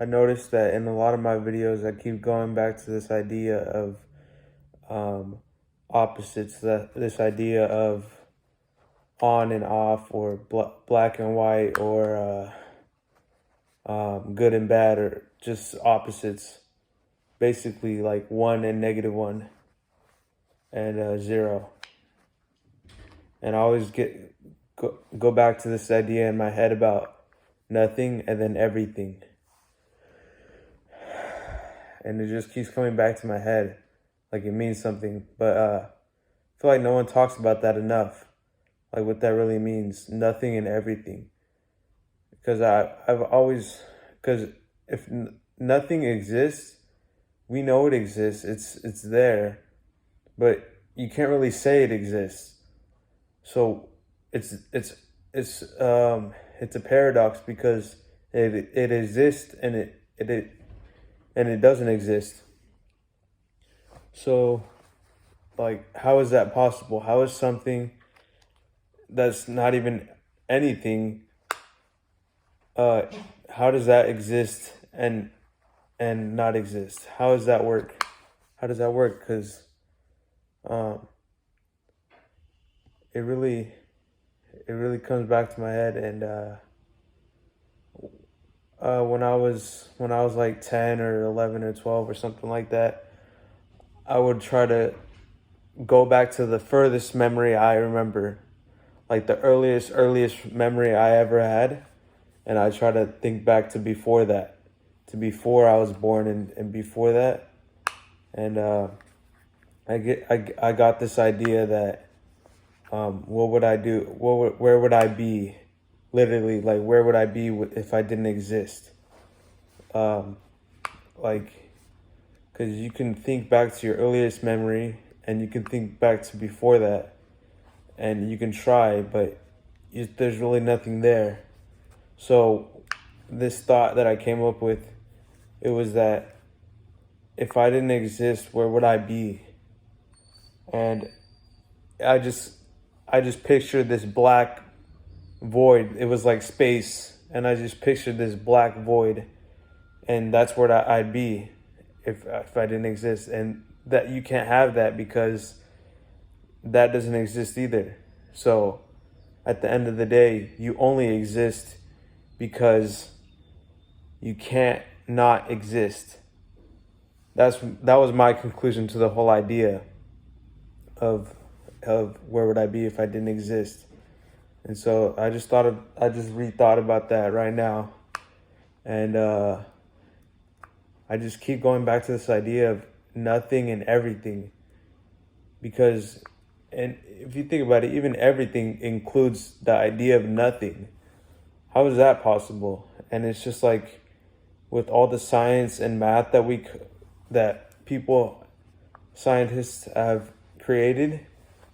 I noticed that in a lot of my videos, I keep going back to this idea of um, opposites, that this idea of on and off, or black and white, or good and bad, or just opposites. Basically, like one and negative one, and zero. And I always go back to this idea in my head about nothing and then everything. And it just keeps coming back to my head like it means something. But I feel like no one talks about that enough, like what that really means, nothing and everything. Because because if nothing exists, we know it exists, it's there, but you can't really say it exists. So it's a paradox, because it exists and it doesn't exist. So, like, how is that possible? How is something that's not even anything, how does that exist and not exist? How does that work? How does that work? Because um, it really comes back to my head. And when I was like 10 or 11 or 12 or something like that, I would try to go back to the furthest memory I remember, like the earliest memory I ever had, and I try to think back to before that, to before I was born, and before that. And I got this idea that what would I do? Where would I be? Literally, like, where would I be if I didn't exist? Like, because you can think back to your earliest memory, and you can think back to before that, and you can try, but there's really nothing there. So this thought that I came up with, it was that if I didn't exist, where would I be? And I just pictured this black void. It was like space, and I just pictured this black void, and that's where I'd be if I didn't exist. And that you can't have that, because that doesn't exist either. So at the end of the day, you only exist because you can't not exist. That was my conclusion to the whole idea of where would I be if I didn't exist. And so I just rethought about that right now. And I just keep going back to this idea of nothing and everything. Because, and if you think about it, even everything includes the idea of nothing. How is that possible? And it's just like, with all the science and math that scientists have created,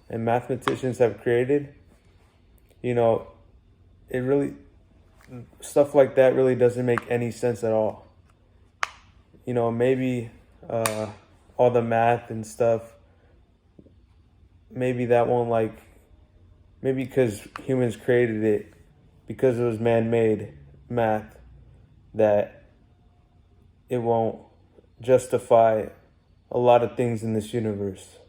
and mathematicians have created, you know, stuff like that really doesn't make any sense at all. Maybe all the math and stuff, maybe that won't, maybe because humans created it, because it was man-made math, that it won't justify a lot of things in this universe.